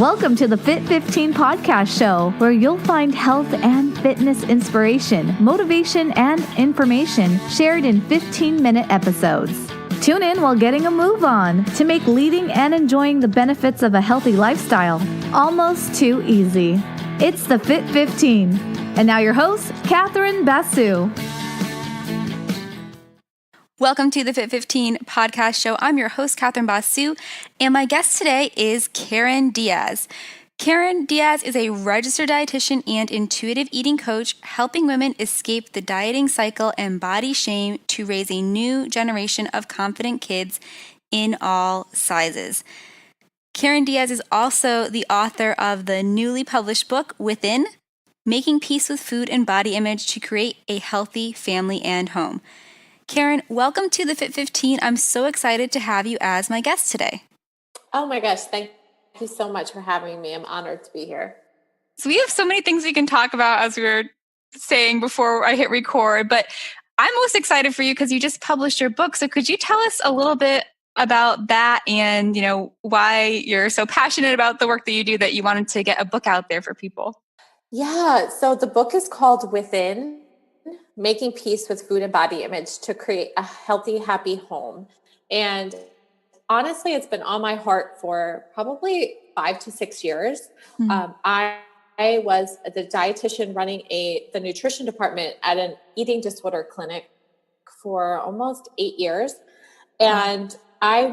Welcome to the Fit 15 podcast show, where you'll find health and fitness inspiration, motivation, and information shared in 15-minute episodes. Tune in while getting a move on to make leading and enjoying the benefits of a healthy lifestyle almost too easy. It's the Fit 15. And now your host, Catherine Basu. Welcome to the Fit 15 podcast show. I'm your host, Catherine Basu, and my guest today is Karen Diaz. Karen Diaz is a registered dietitian and intuitive eating coach, helping women escape the dieting cycle and body shame to raise a new generation of confident kids in all sizes. Karen Diaz is also the author of the newly published book, Within: Making Peace with Food and Body Image to Create a Healthy Family and Home. Karen, welcome to the Fit 15. I'm so excited to have you as my guest today. Oh my gosh, thank you so much for having me. I'm honored to be here. So we have so many things we can talk about, as we were saying before I hit record, but I'm most excited for you because you just published your book. So could you tell us a little bit about that and, why you're so passionate about the work that you do that you wanted to get a book out there for people? Yeah, so the book is called Within: Making Peace with Food and Body Image to Create a Healthy, Happy Home. And honestly, it's been on my heart for probably 5 to 6 years. Mm-hmm. I was the dietitian running the nutrition department at an eating disorder clinic for almost 8 years. And I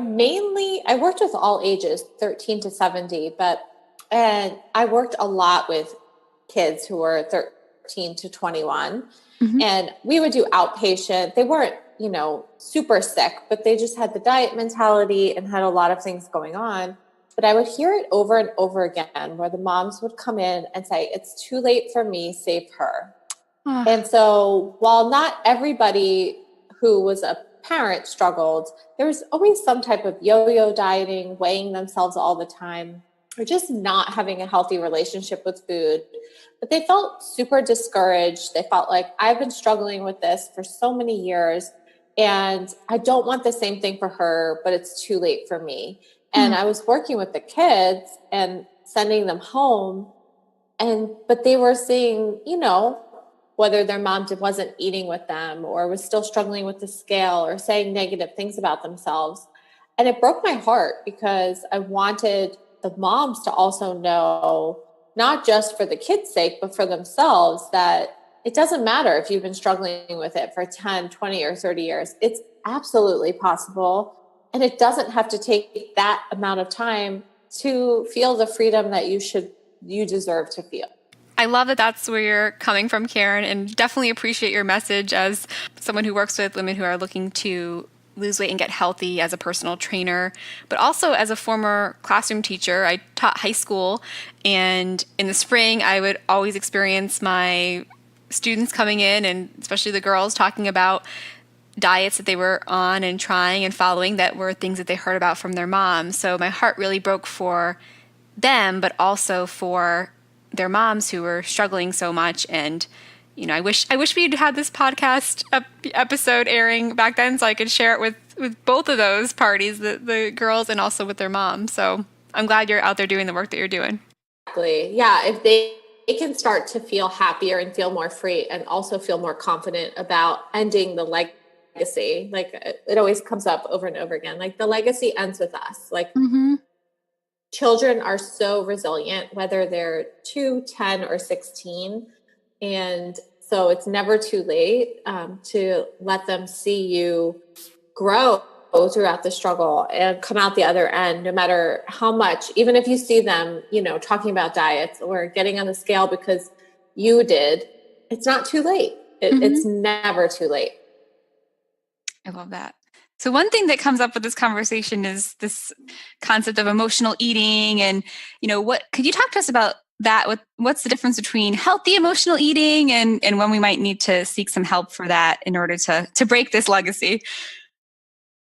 worked with all ages, 13 to 70, and I worked a lot with kids who were 13 to 21. Mm-hmm. And we would do outpatient. They weren't, super sick, but they just had the diet mentality and had a lot of things going on. But I would hear it over and over again where the moms would come in and say, "It's too late for me, save her." And so while not everybody who was a parent struggled, there was always some type of yo-yo dieting, weighing themselves all the time, or just not having a healthy relationship with food. But they felt super discouraged. They felt like, I've been struggling with this for so many years, and I don't want the same thing for her, but it's too late for me. And I was working with the kids and sending them home, but they were seeing, whether their mom wasn't eating with them or was still struggling with the scale or saying negative things about themselves. And it broke my heart because I wanted the moms to also know, not just for the kids' sake, but for themselves, that it doesn't matter if you've been struggling with it for 10, 20, or 30 years. It's absolutely possible. And it doesn't have to take that amount of time to feel the freedom that you deserve to feel. I love that that's where you're coming from, Karen, and definitely appreciate your message as someone who works with women who are looking to lose weight and get healthy as a personal trainer, but also as a former classroom teacher. I taught high school, and in the spring, I would always experience my students coming in, and especially the girls, talking about diets that they were on and trying and following that were things that they heard about from their moms. So my heart really broke for them, but also for their moms who were struggling so much. And I wish we'd had this podcast episode airing back then so I could share it with both of those parties, the girls and also with their moms. So I'm glad you're out there doing the work that you're doing. Exactly. Yeah. If they can start to feel happier and feel more free and also feel more confident about ending the legacy. Like it always comes up over and over again. Like the legacy ends with us. Like children are so resilient, whether they're 2, 10, or 16. And so it's never too late to let them see you grow throughout the struggle and come out the other end, no matter how much, even if you see them, talking about diets or getting on the scale because you did, it's not too late. It's never too late. I love that. So one thing that comes up with this conversation is this concept of emotional eating. And, what could you talk to us about that? What's the difference between healthy emotional eating and when we might need to seek some help for that in order to break this legacy?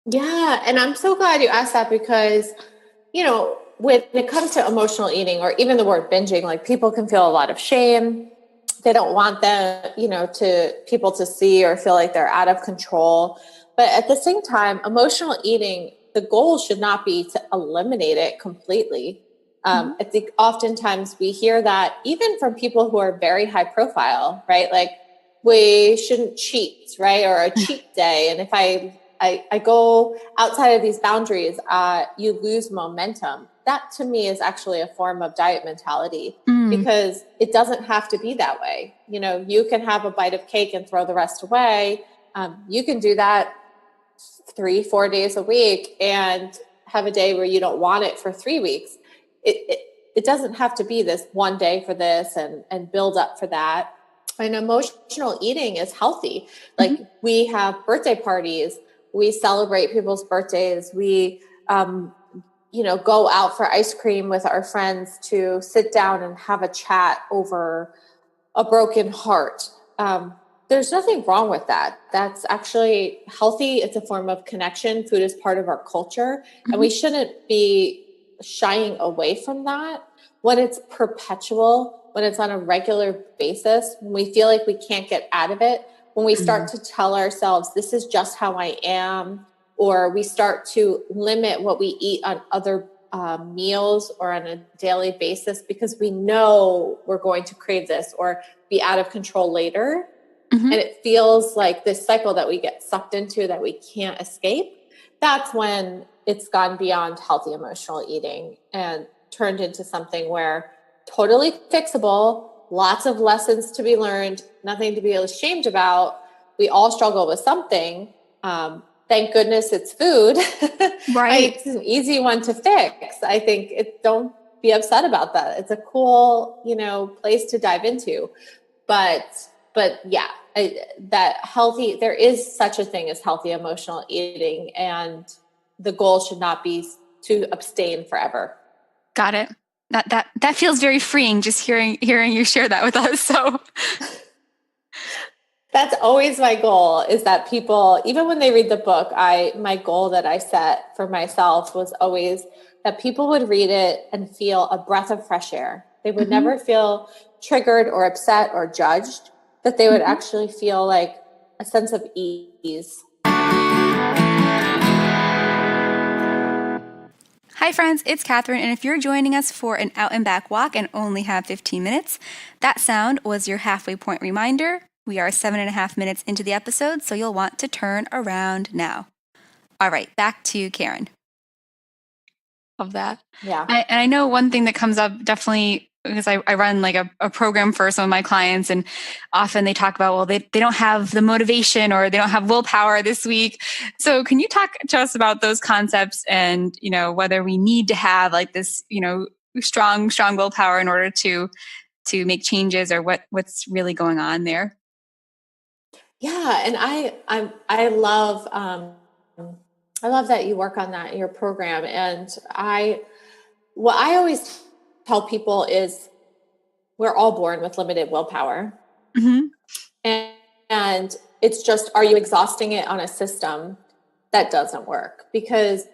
Yeah. And I'm so glad you asked that because, when it comes to emotional eating or even the word binging, like people can feel a lot of shame. They don't want people to see or feel like they're out of control. But at the same time, emotional eating, the goal should not be to eliminate it completely. I think oftentimes we hear that even from people who are very high profile, right? Like we shouldn't cheat, right? Or a cheat day. And if I go outside of these boundaries, you lose momentum. That to me is actually a form of diet mentality because it doesn't have to be that way. You know, you can have a bite of cake and throw the rest away. You can do that 3-4 days a week and have a day where you don't want it for 3 weeks. It doesn't have to be this one day for this and build up for that. And emotional eating is healthy. Like we have birthday parties, we celebrate people's birthdays. We, go out for ice cream with our friends to sit down and have a chat over a broken heart. There's nothing wrong with that. That's actually healthy. It's a form of connection. Food is part of our culture, and we shouldn't be shying away from that. When it's perpetual, when it's on a regular basis, when we feel like we can't get out of it, when we start to tell ourselves, this is just how I am, or we start to limit what we eat on other meals or on a daily basis because we know we're going to crave this or be out of control later. And it feels like this cycle that we get sucked into that we can't escape. That's when it's gone beyond healthy emotional eating and turned into something where totally fixable, lots of lessons to be learned, nothing to be ashamed about. We all struggle with something. Thank goodness it's food. Right. It's an easy one to fix. I think don't be upset about that. It's a cool, place to dive into. But yeah, there is such a thing as healthy emotional eating, and the goal should not be to abstain forever. Got it. That feels very freeing just hearing you share that with us. So that's always my goal, is that people, even when they read the book, my goal that I set for myself was always that people would read it and feel a breath of fresh air. They would never feel triggered or upset or judged, that they would actually feel like a sense of ease. hi friends, it's Catherine, and if you're joining us for an out and back walk and only have 15 minutes, that sound was your halfway point reminder. We are 7.5 minutes into the episode, so you'll want to turn around now. All right, back to Karen. Love that. Yeah. And I know one thing that comes up definitely because I run like a program for some of my clients, and often they talk about, well, they don't have the motivation or they don't have willpower this week. So can you talk to us about those concepts and, whether we need to have like this, strong willpower in order to make changes, or what's really going on there? Yeah. And I love that you work on that in your program. And what I always tell people is we're all born with limited willpower. And it's just, are you exhausting it on a system that doesn't work? Because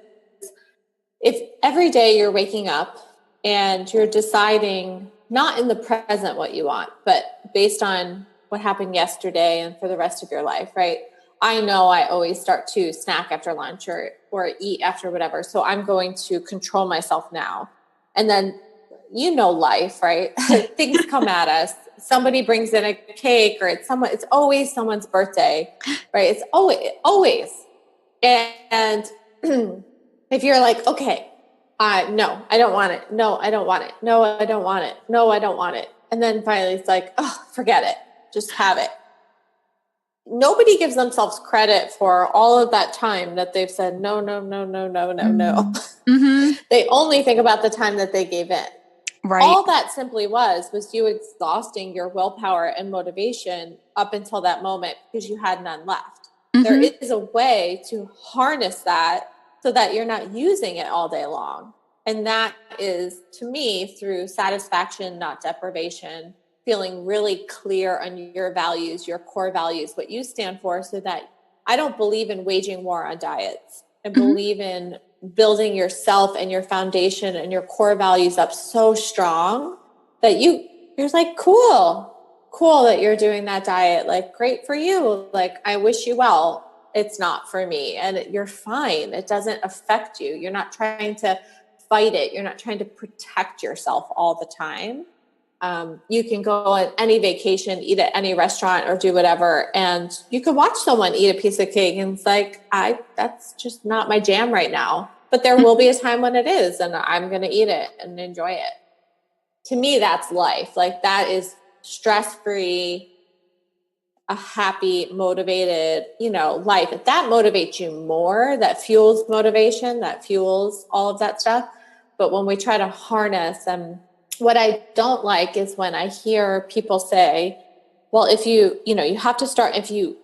if every day you're waking up and you're deciding not in the present what you want, but based on what happened yesterday and for the rest of your life, right? I know I always start to snack after lunch or eat after whatever. So I'm going to control myself now. And then, life, right? Things come at us. Somebody brings in a cake, or it's always someone's birthday, right? It's always. And if you're like, okay, no, I don't want it. No, I don't want it. No, I don't want it. No, I don't want it. And then finally it's like, oh, forget it. Just have it. Nobody gives themselves credit for all of that time that they've said, no. They only think about the time that they gave in. Right. All that simply was you exhausting your willpower and motivation up until that moment because you had none left. There is a way to harness that so that you're not using it all day long. And that is, to me, through satisfaction, not deprivation, feeling really clear on your values, your core values, what you stand for, so that I don't believe in waging war on diets. I believe in building yourself and your foundation and your core values up so strong that you're like, cool that you're doing that diet. Like, great for you. Like, I wish you well. It's not for me, and you're fine. It doesn't affect you. You're not trying to fight it. You're not trying to protect yourself all the time. You can go on any vacation, eat at any restaurant or do whatever. And you can watch someone eat a piece of cake and it's like, that's just not my jam right now. But there will be a time when it is, and I'm going to eat it and enjoy it. To me, that's life. Like that is stress-free, a happy, motivated, life. If that motivates you more, that fuels motivation, that fuels all of that stuff. But when we try to harness, and what I don't like is when I hear people say, well, if you have to start, if you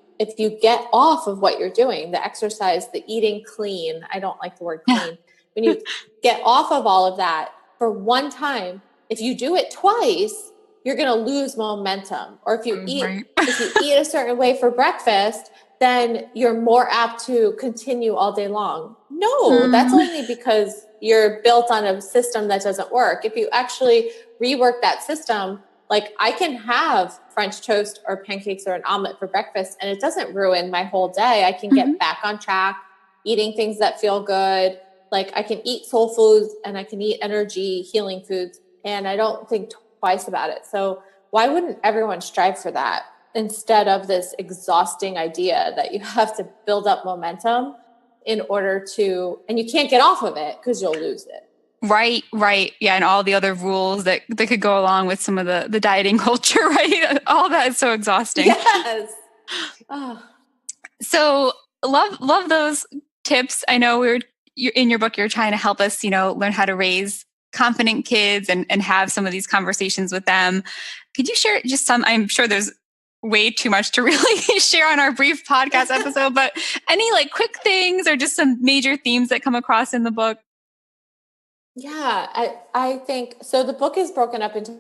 get off of what you're doing, the exercise, the eating clean, I don't like the word clean. When you get off of all of that for one time, if you do it twice, you're going to lose momentum. Or if you eat a certain way for breakfast, then you're more apt to continue all day long. No, that's only because you're built on a system that doesn't work. If you actually rework that system, like I can have French toast or pancakes or an omelet for breakfast and it doesn't ruin my whole day. I can get back on track, eating things that feel good. Like I can eat soul foods and I can eat energy healing foods, and I don't think twice about it. So why wouldn't everyone strive for that instead of this exhausting idea that you have to build up momentum in order to, and you can't get off of it because you'll lose it. Right. Yeah. And all the other rules that could go along with some of the dieting culture, right? All that is so exhausting. Yes. Oh. So love those tips. I know you're in your book, you're trying to help us, learn how to raise confident kids and have some of these conversations with them. Could you share just some, I'm sure there's way too much to really share on our brief podcast episode, but any like quick things or just some major themes that come across in the book? Yeah, I think so. The book is broken up into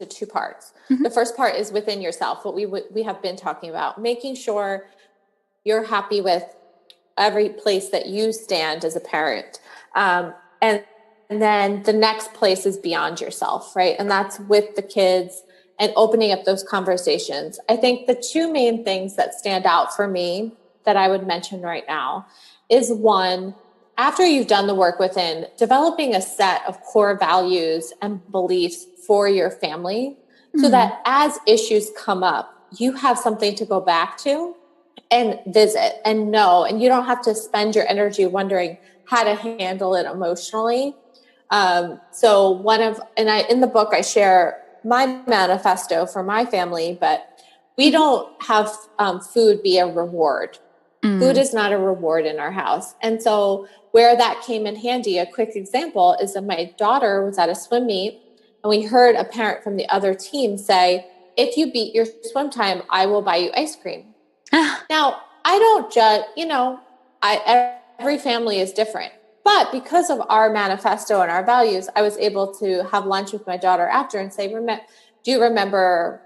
two parts. The first part is within yourself, what we have been talking about, making sure you're happy with every place that you stand as a parent. And then the next place is beyond yourself, right? And that's with the kids and opening up those conversations. I think the two main things that stand out for me that I would mention right now is one, after you've done the work within, developing a set of core values and beliefs for your family so that as issues come up, you have something to go back to and visit and know, and you don't have to spend your energy wondering how to handle it emotionally. So in the book, I share my manifesto for my family, but we don't have food be a reward. Food is not a reward in our house. And so where that came in handy, a quick example is that my daughter was at a swim meet and we heard a parent from the other team say, if you beat your swim time, I will buy you ice cream. Now, I don't judge, every family is different. But because of our manifesto and our values, I was able to have lunch with my daughter after and say, do you remember,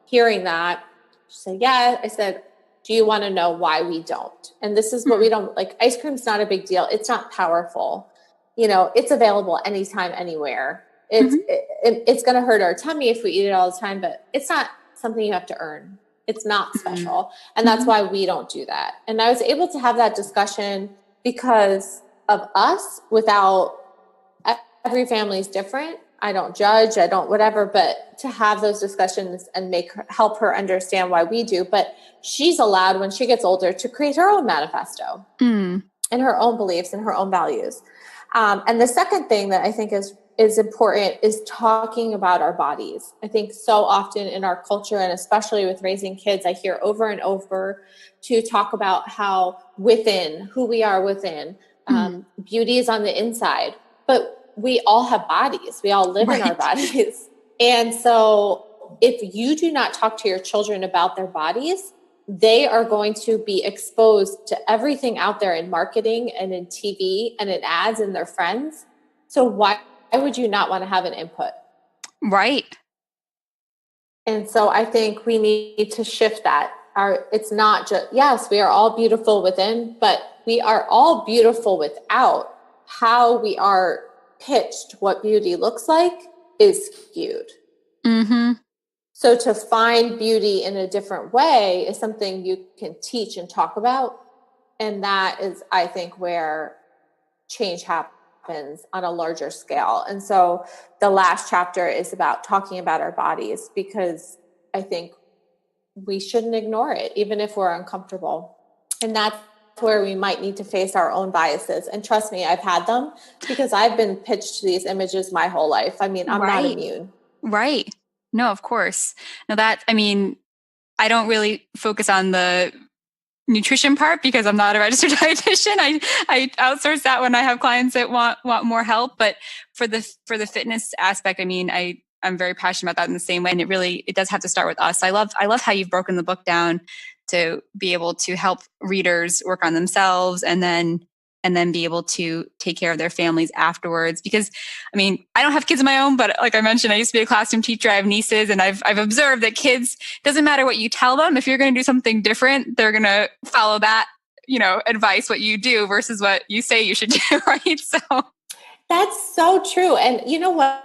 hearing that? She said, yeah. I said, do you want to know why we don't? And this is what we don't like. Ice cream's not a big deal. It's not powerful. It's available anytime, anywhere. It's going to hurt our tummy if we eat it all the time, but it's not something you have to earn. It's not special. And that's why we don't do that. And I was able to have that discussion because of us. Without, every family is different. I don't judge, I don't whatever, but to have those discussions and help her understand why we do. But she's allowed when she gets older to create her own manifesto and her own beliefs and her own values. And the second thing that I think is important is talking about our bodies. I think so often in our culture, and especially with raising kids, I hear over and over to talk about how who we are within, beauty is on the inside, but we all have bodies. We all live in our bodies. And so if you do not talk to your children about their bodies, they are going to be exposed to everything out there in marketing and in TV and in ads and their friends. So why would you not want to have an input? Right. And so I think we need to shift that. It's not just, yes, we are all beautiful within, but we are all beautiful without. How we are pitched what beauty looks like is skewed. So to find beauty in a different way is something you can teach and talk about. And that is, I think, where change happens. happens on a larger scale. And so the last chapter is about talking about our bodies, because I think we shouldn't ignore it, even if we're uncomfortable. And that's where we might need to face our own biases. And trust me, I've had them, because I've been pitched these images my whole life. I mean, I'm not immune. Right. No, of course. Now I don't really focus on the nutrition part because I'm not a registered dietitian. I outsource that when I have clients that want more help. But for the fitness aspect, I'm very passionate about that in the same way. And it does have to start with us. I love how you've broken the book down to be able to help readers work on themselves and then be able to take care of their families afterwards. Because I don't have kids of my own, but like I mentioned, I used to be a classroom teacher. I have nieces, and I've observed that kids, doesn't matter what you tell them, if you're going to do something different, they're going to follow that, advice, what you do versus what you say you should do. Right. So that's so true. And you know what,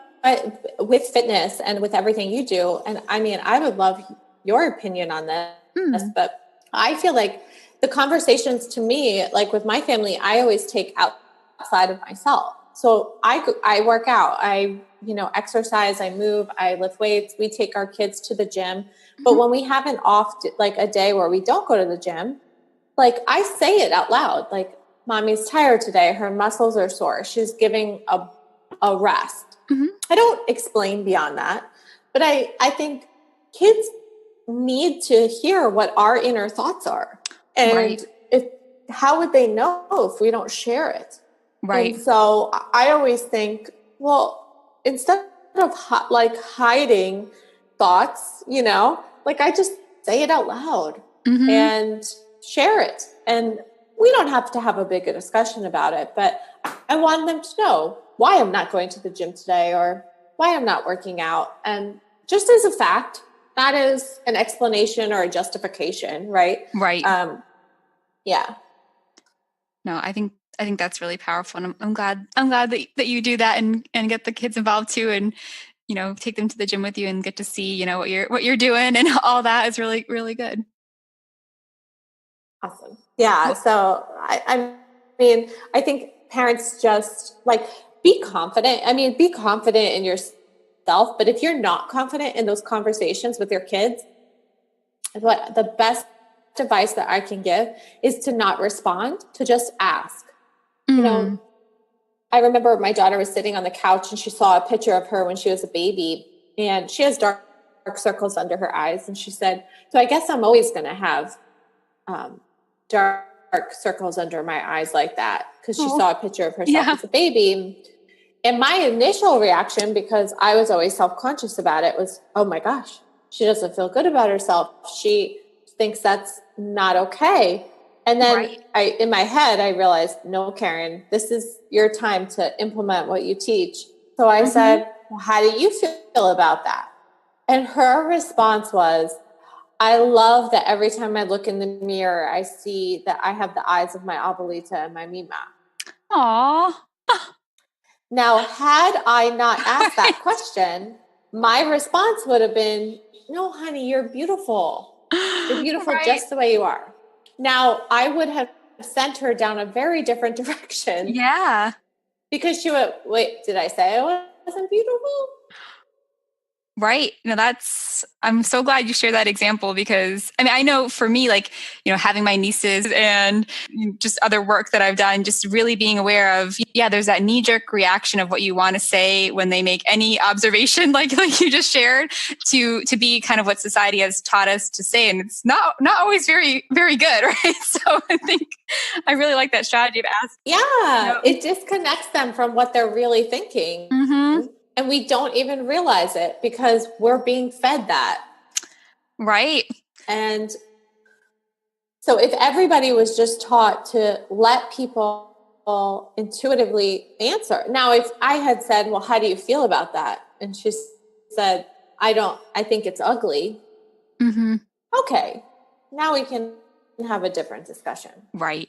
with fitness and with everything you do, and I would love your opinion on this, but I feel like the conversations to me, like with my family, I always take outside of myself. So I work out, I exercise, I move, I lift weights. We take our kids to the gym. But when we have an off, like a day where we don't go to the gym, like I say it out loud, like, mommy's tired today. Her muscles are sore. She's giving a rest. I don't explain beyond that, but I think kids need to hear what our inner thoughts are. And how would they know if we don't share it? Right. And so I always think, well, instead of hiding thoughts, like I just say it out loud and share it. And we don't have to have a big discussion about it, but I want them to know why I'm not going to the gym today or why I'm not working out. And just as a fact, not as an explanation or a justification, right? Right. Yeah. No, I think that's really powerful. And I'm glad that you do that and get the kids involved too, and take them to the gym with you and get to see what you're doing, and all that is really, really good. Awesome. Yeah. So I think parents just be confident. Be confident in yourself, but if you're not confident in those conversations with your kids, what the best advice that I can give is to not respond, to just ask. I remember my daughter was sitting on the couch and she saw a picture of her when she was a baby, and she has dark circles under her eyes. And she said, so I guess I'm always going to have dark circles under my eyes like that, because she saw a picture of herself as a baby. And my initial reaction, because I was always self-conscious about it, was, oh my gosh, she doesn't feel good about herself. She thinks that's not okay. And then in my head, I realized, no, Karen, this is your time to implement what you teach. So I said, well, how do you feel about that? And her response was, I love that every time I look in the mirror, I see that I have the eyes of my abuelita and my mima. Aww. Now, had I not asked that question, my response would have been, no, honey, you're beautiful. You're beautiful just the way you are. Now, I would have sent her down a very different direction. Yeah. Because she would, wait, did I say I wasn't beautiful? Right. No, I'm so glad you shared that example, because I know for me, having my nieces and just other work that I've done, just really being aware of, there's that knee-jerk reaction of what you want to say when they make any observation, like you just shared, to be kind of what society has taught us to say. And it's not always very, very good. Right. So I think I really like that strategy of asking. Yeah. It disconnects them from what they're really thinking. And we don't even realize it because we're being fed that. Right. And so if everybody was just taught to let people intuitively answer. Now, if I had said, well, how do you feel about that? And she said, I think it's ugly. Okay. Now we can have a different discussion. Right.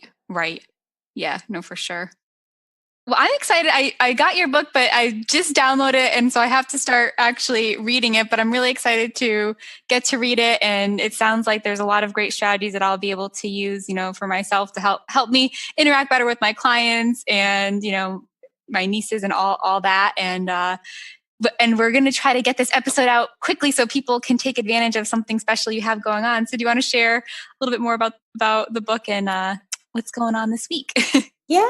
Yeah, no, for sure. Well, I'm excited. I got your book, but I just downloaded it. And so I have to start actually reading it, but I'm really excited to get to read it. And it sounds like there's a lot of great strategies that I'll be able to use, for myself to help me interact better with my clients and, my nieces and all that. And we're going to try to get this episode out quickly so people can take advantage of something special you have going on. So do you want to share a little bit more about the book and what's going on this week? Yeah.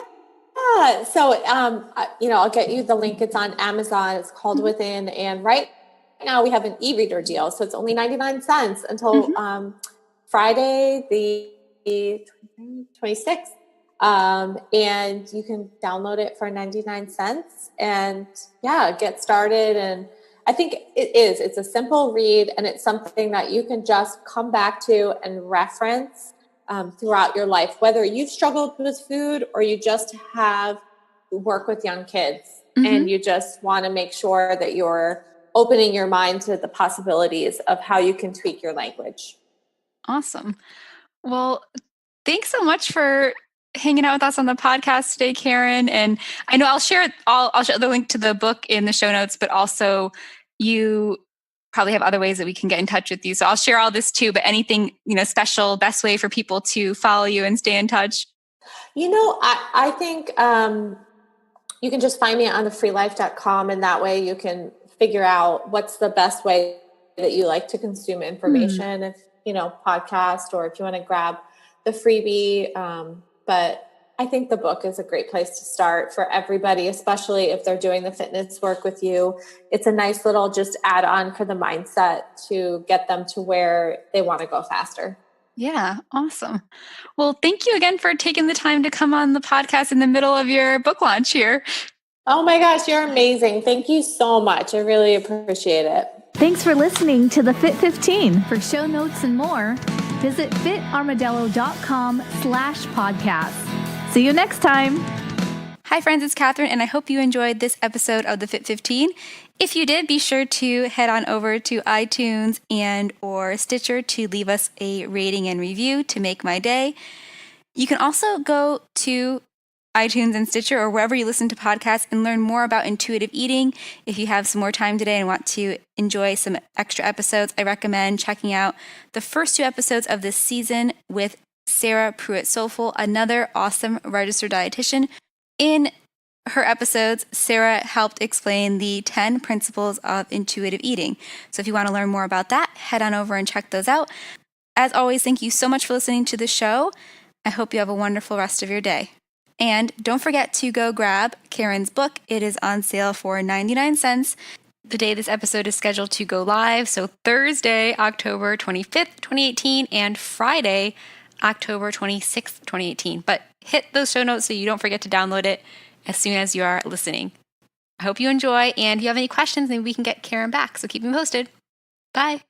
So, I'll get you the link. It's on Amazon. It's called Within. And right now we have an e-reader deal. So it's only 99 cents until Friday, the 26th. And you can download it for 99 cents and get started. And I think it's a simple read, and it's something that you can just come back to and reference throughout your life, whether you've struggled with food or you just have work with young kids and you just want to make sure that you're opening your mind to the possibilities of how you can tweak your language. Awesome. Well, thanks so much for hanging out with us on the podcast today, Karen. And I know I'll share the link to the book in the show notes, but also you probably have other ways that we can get in touch with you. So I'll share all this too, but anything, special, best way for people to follow you and stay in touch? I think you can just find me on thefreelife.com, and that way you can figure out what's the best way that you like to consume information, if, podcast, or if you want to grab the freebie. But I think the book is a great place to start for everybody, especially if they're doing the fitness work with you. It's a nice little just add on for the mindset to get them to where they want to go faster. Yeah. Awesome. Well, thank you again for taking the time to come on the podcast in the middle of your book launch here. Oh my gosh, you're amazing. Thank you so much. I really appreciate it. Thanks for listening to the Fit 15. For show notes and more, visit fitarmadillo.com/podcast. See you next time. Hi friends, it's Catherine, and I hope you enjoyed this episode of the Fit 15. If you did, be sure to head on over to iTunes and or Stitcher to leave us a rating and review to make my day. You can also go to iTunes and Stitcher or wherever you listen to podcasts and learn more about intuitive eating. If you have some more time today and want to enjoy some extra episodes, I recommend checking out the first 2 episodes of this season with Sarah Pruitt-Soulful, another awesome registered dietitian. In her episodes, Sarah helped explain the 10 principles of intuitive eating. So if you want to learn more about that, head on over and check those out. As always, thank you so much for listening to the show. I hope you have a wonderful rest of your day. And don't forget to go grab Karen's book. It is on sale for 99 cents. The day this episode is scheduled to go live. So Thursday, October 25th, 2018, and Friday, October 26th, 2018. But hit those show notes so you don't forget to download it as soon as you are listening. I hope you enjoy, and if you have any questions, maybe we can get Karen back. So keep me posted. Bye.